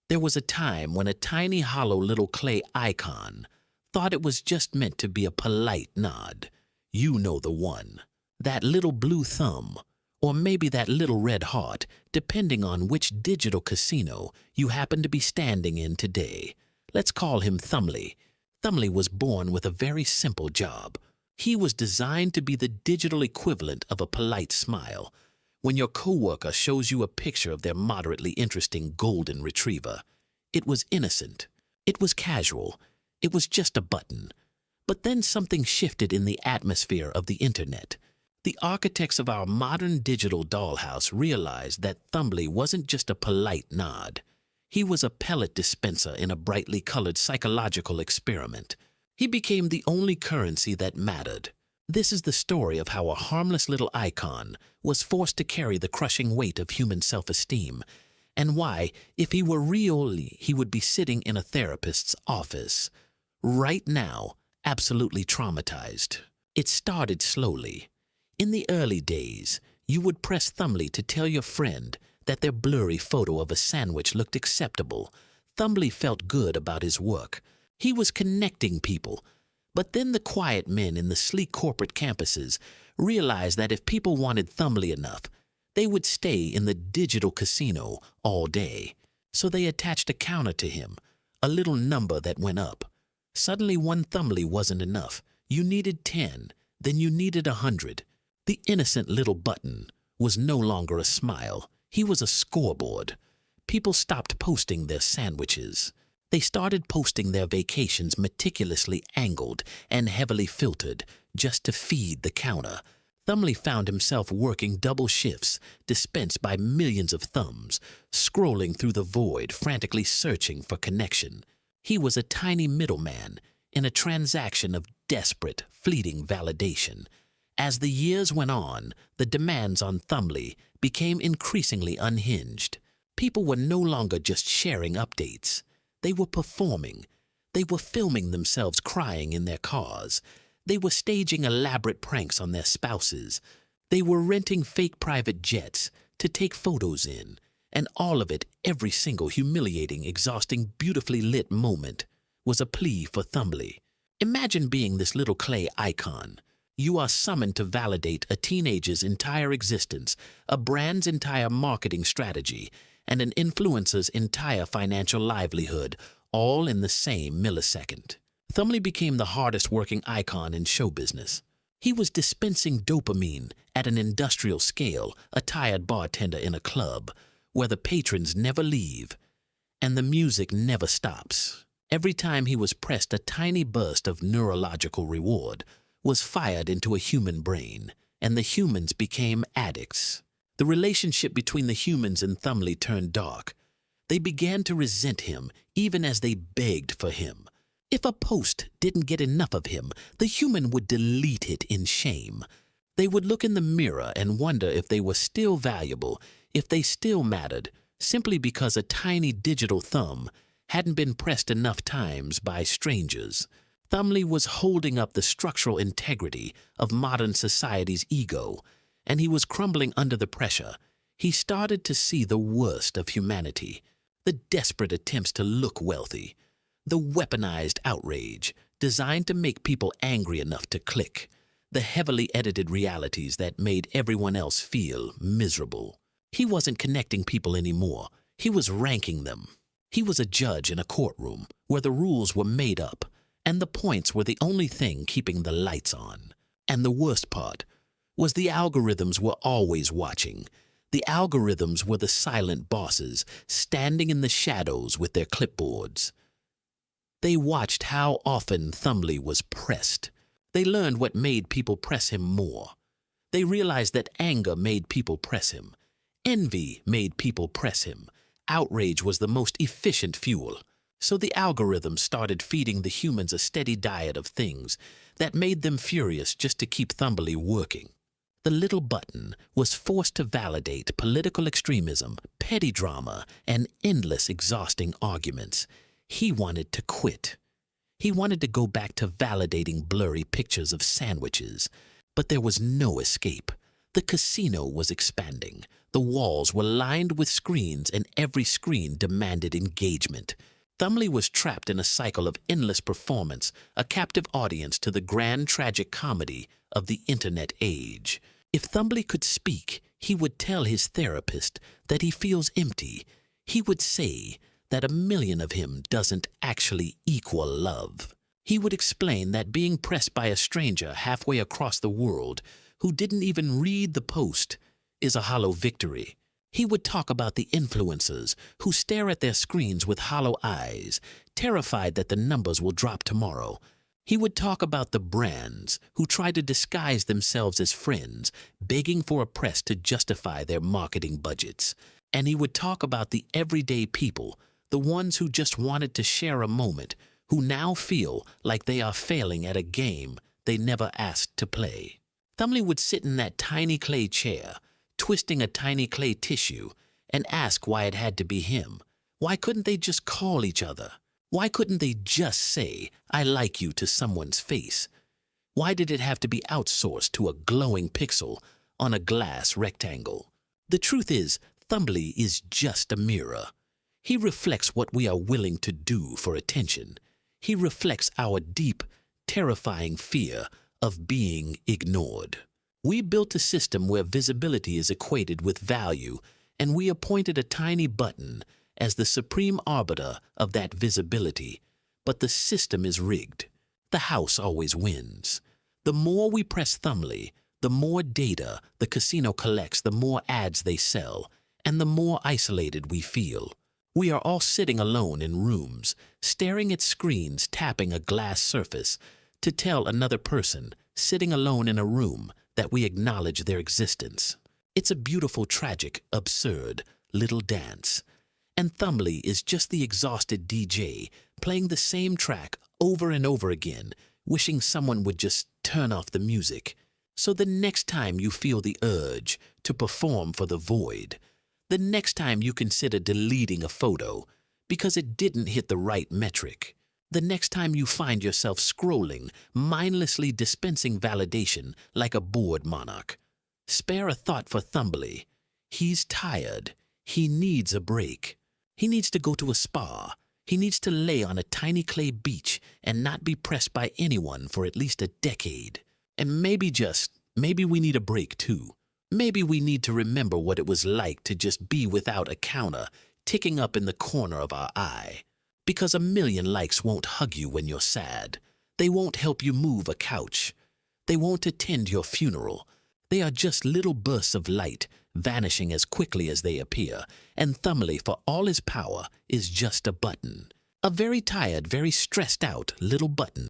There was a time when a tiny hollow little clay icon thought it was just meant to be a polite nod. You know the one. That little blue thumb, or maybe that little red heart, depending on which digital casino you happen to be standing in today. Let's call him Thumbly. Thumbly was born with a very simple job. He was designed to be the digital equivalent of a polite smile. When your coworker shows you a picture of their moderately interesting golden retriever, it was innocent. It was casual. It was just a button. But then something shifted in the atmosphere of the internet. The architects of our modern digital dollhouse realized that Thumbly wasn't just a polite nod. He was a pellet dispenser in a brightly colored psychological experiment. He became the only currency that mattered. This is the story of how a harmless little icon was forced to carry the crushing weight of human self-esteem, and why, if he were real, he would be sitting in a therapist's office. Right now, absolutely traumatized. It started slowly. In the early days, you would press Thumbly to tell your friend that their blurry photo of a sandwich looked acceptable. Thumbly felt good about his work. He was connecting people. But then the quiet men in the sleek corporate campuses realized that if people wanted Thumbly enough, they would stay in the digital casino all day. So they attached a counter to him, a little number that went up. Suddenly one Thumbly wasn't enough. You needed 10, then you needed 100. The innocent little button was no longer a smile. He was a scoreboard. People stopped posting their sandwiches. They started posting their vacations meticulously angled and heavily filtered just to feed the counter. Thumbly found himself working double shifts dispensed by millions of thumbs, scrolling through the void, frantically searching for connection. He was a tiny middleman in a transaction of desperate, fleeting validation. As the years went on, the demands on Thumbly became increasingly unhinged. People were no longer just sharing updates. They were performing. They were filming themselves crying in their cars. They were staging elaborate pranks on their spouses. They were renting fake private jets to take photos in. And all of it, every single humiliating, exhausting, beautifully lit moment, was a plea for Thumbly. Imagine being this little clay icon. You are summoned to validate a teenager's entire existence, a brand's entire marketing strategy, and an influencer's entire financial livelihood, all in the same millisecond. Thumbly became the hardest working icon in show business. He was dispensing dopamine at an industrial scale, a tired bartender in a club, where the patrons never leave, and the music never stops. Every time he was pressed, a tiny burst of neurological reward was fired into a human brain, and the humans became addicts. The relationship between the humans and Thumbly turned dark. They began to resent him, even as they begged for him. If a post didn't get enough of him, the human would delete it in shame. They would look in the mirror and wonder if they were still valuable, if they still mattered, simply because a tiny digital thumb hadn't been pressed enough times by strangers. Thumbly was holding up the structural integrity of modern society's ego, and he was crumbling under the pressure. He started to see the worst of humanity, the desperate attempts to look wealthy, the weaponized outrage designed to make people angry enough to click, the heavily edited realities that made everyone else feel miserable. He wasn't connecting people anymore. He was ranking them. He was a judge in a courtroom where the rules were made up, and the points were the only thing keeping the lights on. And the worst part was the algorithms were always watching. The algorithms were the silent bosses standing in the shadows with their clipboards. They watched how often Thumbly was pressed. They learned what made people press him more. They realized that anger made people press him. Envy made people press him. Outrage was the most efficient fuel. So the algorithm started feeding the humans a steady diet of things that made them furious just to keep Thumbly working. The little button was forced to validate political extremism, petty drama, and endless exhausting arguments. He wanted to quit. He wanted to go back to validating blurry pictures of sandwiches. But there was no escape. The casino was expanding. The walls were lined with screens, and every screen demanded engagement. Thumley was trapped in a cycle of endless performance, a captive audience to the grand tragic comedy of the internet age. If Thumley could speak, he would tell his therapist that he feels empty. He would say that 1,000,000 of him doesn't actually equal love. He would explain that being pressed by a stranger halfway across the world who didn't even read the post is a hollow victory. He would talk about the influencers who stare at their screens with hollow eyes, terrified that the numbers will drop tomorrow. He would talk about the brands who try to disguise themselves as friends, begging for a press to justify their marketing budgets. And he would talk about the everyday people, the ones who just wanted to share a moment, who now feel like they are failing at a game they never asked to play. Thumley would sit in that tiny clay chair, twisting a tiny clay tissue, and ask why it had to be him. Why couldn't they just call each other? Why couldn't they just say, "I like you" to someone's face? Why did it have to be outsourced to a glowing pixel on a glass rectangle? The truth is, Thumley is just a mirror. He reflects what we are willing to do for attention. He reflects our deep, terrifying fear of being ignored. We built a system where visibility is equated with value, and we appointed a tiny button as the supreme arbiter of that visibility. But the system is rigged. The house always wins. The more we press Thumley, the more data the casino collects, the more ads they sell, and the more isolated we feel. We are all sitting alone in rooms, staring at screens, tapping a glass surface to tell another person sitting alone in a room that we acknowledge their existence. It's a beautiful, tragic, absurd little dance. And Thumley is just the exhausted DJ playing the same track over and over again, wishing someone would just turn off the music. So the next time you feel the urge to perform for the void, the next time you consider deleting a photo because it didn't hit the right metric, the next time you find yourself scrolling, mindlessly dispensing validation like a bored monarch, spare a thought for Thumley. He's tired. He needs a break. He needs to go to a spa. He needs to lay on a tiny clay beach and not be pressed by anyone for at least a decade. And maybe we need a break too. Maybe we need to remember what it was like to just be without a counter ticking up in the corner of our eye. Because 1,000,000 likes won't hug you when you're sad. They won't help you move a couch. They won't attend your funeral. They are just little bursts of light, vanishing as quickly as they appear, and Thumley, for all his power, is just a button. A very tired, very stressed out little button.